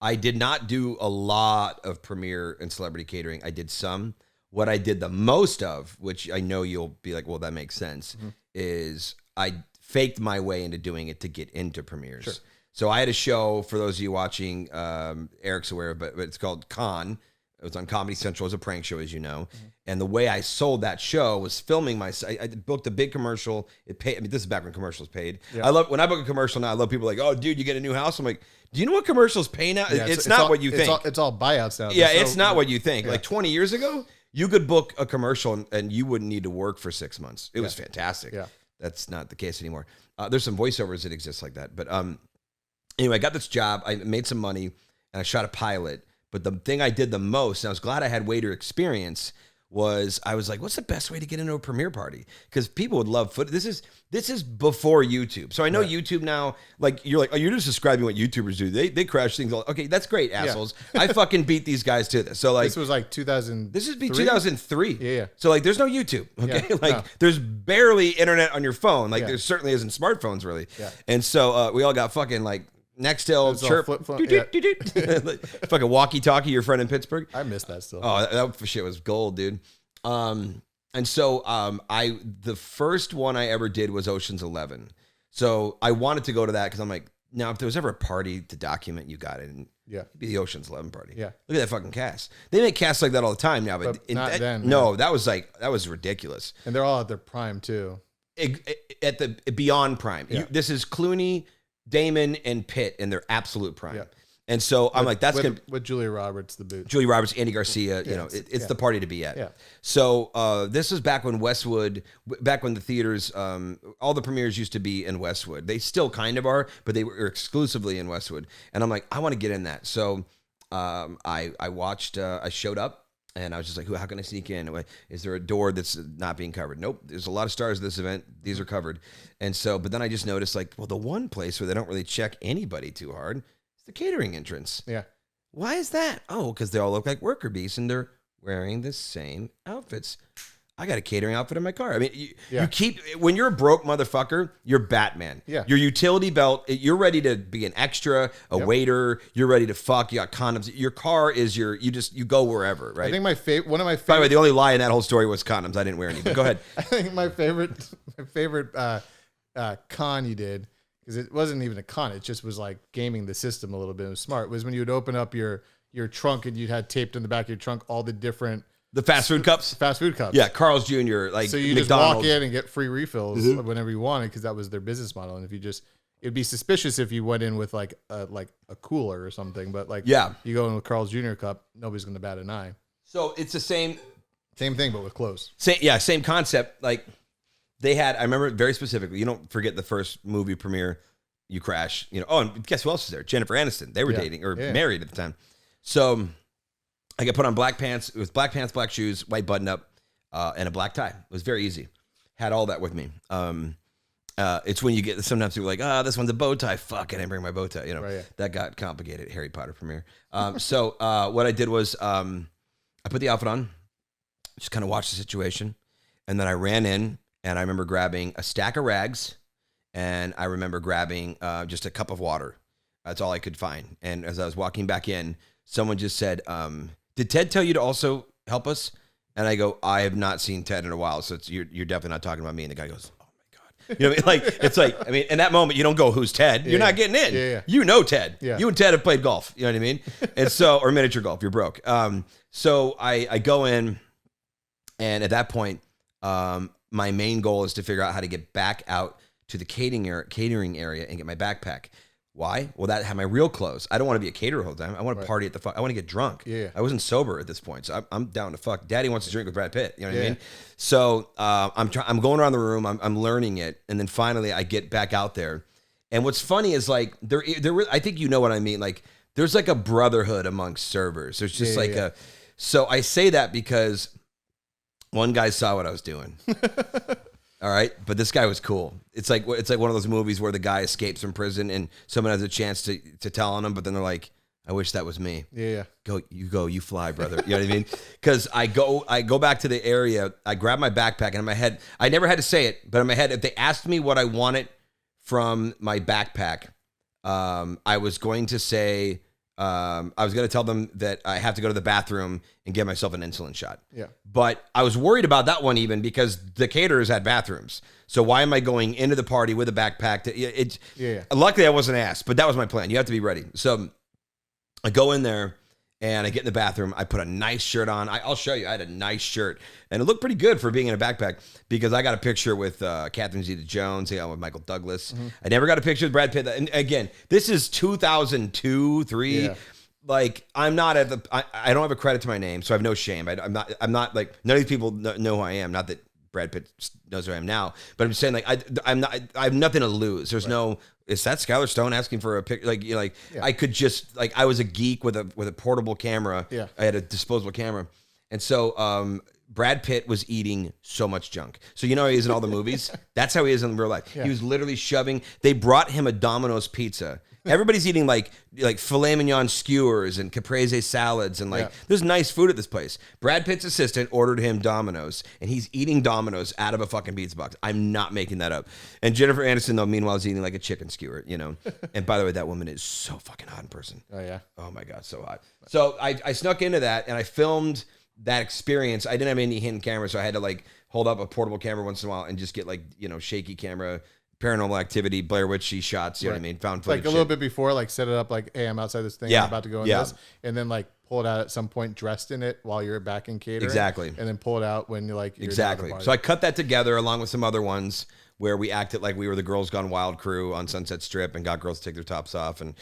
I did not do a lot of premiere and celebrity catering. I did some. What I did the most of, which I know you'll be like, well, that makes sense, is I faked my way into doing it to get into premieres. Sure. So I had a show, for those of you watching, Eric's aware, but it's called Con. It was on Comedy Central. It was a prank show, as you know. And the way I sold that show was filming I booked a big commercial. It paid. I mean, this is back when commercials paid. Yeah. I love when I book a commercial now. I love people like, oh, dude, you get a new house. I'm like, do you know what commercials pay now? Yeah, it's not what you think. It's all buyouts now. Yeah, it's not what you think. Yeah. Like 20 years ago, you could book a commercial and you wouldn't need to work for 6 months. It was fantastic. Yeah, that's not the case anymore. There's some voiceovers that exist like that. But anyway, I got this job. I made some money and I shot a pilot. But the thing I did the most, and I was glad I had waiter experience, was I was like, what's the best way to get into a premiere party? Because people would love footage. This is before YouTube. So I know YouTube now, like, you're like, oh, you're just describing what YouTubers do. They crash things. Okay, that's great, assholes. Yeah. I fucking beat these guys to this. So like, this was like 2000. This would be 2003. Yeah. So like, there's no YouTube. Okay, there's barely internet on your phone. Like there certainly isn't smartphones really. Yeah. And so we all got fucking like Nextel, chirp, fucking walkie-talkie, your friend in Pittsburgh. I miss that still. Oh, that shit was gold, dude. And so the first one I ever did was Ocean's 11. So I wanted to go to that because I'm like, now if there was ever a party to document, you got it. And it'd be the Ocean's 11 party. Yeah. Look at that fucking cast. They make casts like that all the time now, but not then. No, that was ridiculous. And they're all at their prime too. At the beyond prime. Yeah. This is Clooney, Damon, and Pitt in their absolute prime. Yeah. And so I'm like, that's good. With Julia Roberts, the boot. Julia Roberts, Andy Garcia, it's the party to be at. Yeah. So this was back when back when the theaters, all the premieres used to be in Westwood. They still kind of are, but they were exclusively in Westwood. And I'm like, I want to get in that. So I watched, I showed up. And I was just like, how can I sneak in? Is there a door that's not being covered? Nope. There's a lot of stars at this event. These are covered. And so, but then I just noticed like, well, the one place where they don't really check anybody too hard is the catering entrance. Yeah. Why is that? Oh, because they all look like worker bees and they're wearing the same outfits. I got a catering outfit in my car. I mean, you keep, when you're a broke motherfucker, you're Batman. Yeah. Your utility belt, you're ready to be an extra, a waiter, you're ready to fuck, you got condoms. Your car is you go wherever, right? I think one of my favorite. By the way, the only lie in that whole story was condoms. I didn't wear any, but go ahead. I think my favorite con you did, because it wasn't even a con, it just was like gaming the system a little bit. It was smart, was when you would open up your trunk and you'd had taped in the back of your trunk all the different. The fast food cups? Fast food cups. Yeah, Carl's Jr., like so you McDonald's. just walk in and get free refills whenever you wanted, because that was their business model. And if you it'd be suspicious if you went in with like a cooler or something, but like you go in with Carl's Jr. cup, nobody's going to bat an eye. So it's the same thing, but with clothes. Same concept. Like they had, I remember very specifically, you don't forget the first movie premiere, you crash, oh, and guess who else was there? Jennifer Aniston. They were dating or married at the time. So I got put on black pants. It was black pants, black shoes, white button up, and a black tie. It was very easy. Had all that with me. It's when you get, sometimes people are like, this one's a bow tie. Fuck, I didn't bring my bow tie. That got complicated. Harry Potter premiere. So what I did was I put the outfit on, just kind of watched the situation. And then I ran in and I remember grabbing a stack of rags and I remember grabbing just a cup of water. That's all I could find. And as I was walking back in, someone just said, did Ted tell you to also help us? And I go, I have not seen Ted in a while, so you're definitely not talking about me. And the guy goes, oh my God. You know what I mean? Like, it's like, I mean, in that moment, you don't go, who's Ted? You're not getting in. Yeah. You know Ted. Yeah. You and Ted have played golf. You know what I mean? And so, or miniature golf, you're broke. So I go in, and at that point, my main goal is to figure out how to get back out to the catering area and get my backpack. Why? Well, that had my real clothes. I don't want to be a caterer all the time. I want to party at the fuck. I want to get drunk. Yeah. I wasn't sober at this point, so I'm down to fuck. Daddy wants to drink with Brad Pitt. You know what I mean? So I'm going around the room. I'm learning it, and then finally I get back out there. And what's funny is like there. I think you know what I mean. Like there's like a brotherhood amongst servers. There's just a. So I say that because one guy saw what I was doing. All right, but this guy was cool. It's like one of those movies where the guy escapes from prison and someone has a chance to tell on him, but then they're like, "I wish that was me." Yeah. You fly, brother. You know what I mean? Because I go back to the area. I grab my backpack, and in my head, I never had to say it, but in my head, if they asked me what I wanted from my backpack, I was going to say I was going to tell them that I have to go to the bathroom and get myself an insulin shot. Yeah. But I was worried about that one even because the caterers had bathrooms. So why am I going into the party with a backpack? Luckily, I wasn't asked, but that was my plan. You have to be ready. So I go in there and I get in the bathroom. I put a nice shirt on. I'll show you. I had a nice shirt. And it looked pretty good for being in a backpack because I got a picture with Catherine Zeta-Jones. I got with Michael Douglas. Mm-hmm. I never got a picture with Brad Pitt. And again, this is 2002, 3. Yeah. Like, I'm not at the... I don't have a credit to my name, so I have no shame. I'm not like... None of these people know who I am. Not that Brad Pitt knows who I am now. But I'm just saying, like, I have nothing to lose. There's no... Is that Skyler Stone asking for a pic? Like, you know, like I could just like I was a geek with a portable camera. Yeah, I had a disposable camera, and so Brad Pitt was eating so much junk. So you know how he is in all the movies. That's how he is in real life. Yeah. He was literally shoving. They brought him a Domino's pizza. Everybody's eating like filet mignon skewers and caprese salads and there's nice food at this place. Brad Pitt's assistant ordered him Domino's and he's eating Domino's out of a fucking pizza box. I'm not making that up. And Jennifer Aniston though meanwhile is eating like a chicken skewer, you know. And by the way, that woman is so fucking hot in person. Oh yeah. Oh my God, so hot. So I snuck into that and I filmed that experience. I didn't have any hidden camera, so I had to like hold up a portable camera once in a while and just get like, you know, shaky camera. Paranormal Activity, Blair Witch shots, you know what I mean? Found footage. Like a little bit before, like set it up like, hey, I'm outside this thing, I'm about to go in this. And then like pull it out at some point dressed in it while you're back in catering. Exactly. And then pull it out when you're like, exactly. So I cut that together along with some other ones where we acted like we were the Girls Gone Wild crew on Sunset Strip and got girls to take their tops off and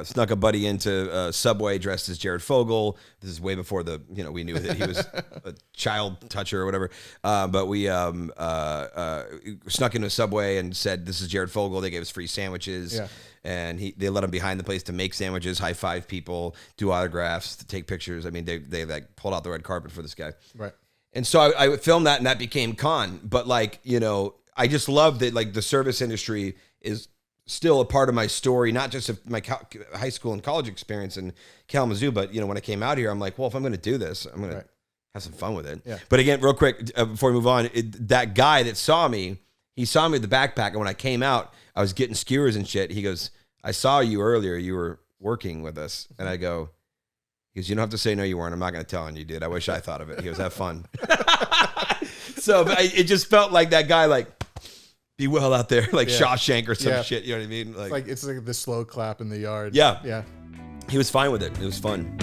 snuck a buddy into Subway dressed as Jared Fogle. This is way before we knew that he was a child toucher or whatever. But we snuck into a Subway and said, this is Jared Fogle. They gave us free sandwiches. Yeah. And they let him behind the place to make sandwiches, high five people, do autographs, to take pictures. I mean, they like pulled out the red carpet for this guy. Right. And so I filmed that and that became Con. But like, you know, I just love that like the service industry is still a part of my story, not just of my high school and college experience in Kalamazoo, but you know, when I came out here, I'm like, well, if I'm going to do this, I'm going to have some fun with it. Yeah. But again, real quick, before we move on, that guy that saw me, he saw me with the backpack. And when I came out, I was getting skewers and shit. He goes, I saw you earlier. You were working with us. And I go, he goes, you don't have to say no, you weren't. I'm not going to tell on you, dude. I wish I thought of it. He goes, have fun. So it just felt like that guy, like, be well out there, like Shawshank or some shit. You know what I mean? Like it's like the slow clap in the yard. Yeah. Yeah. He was fine with it. It was fun.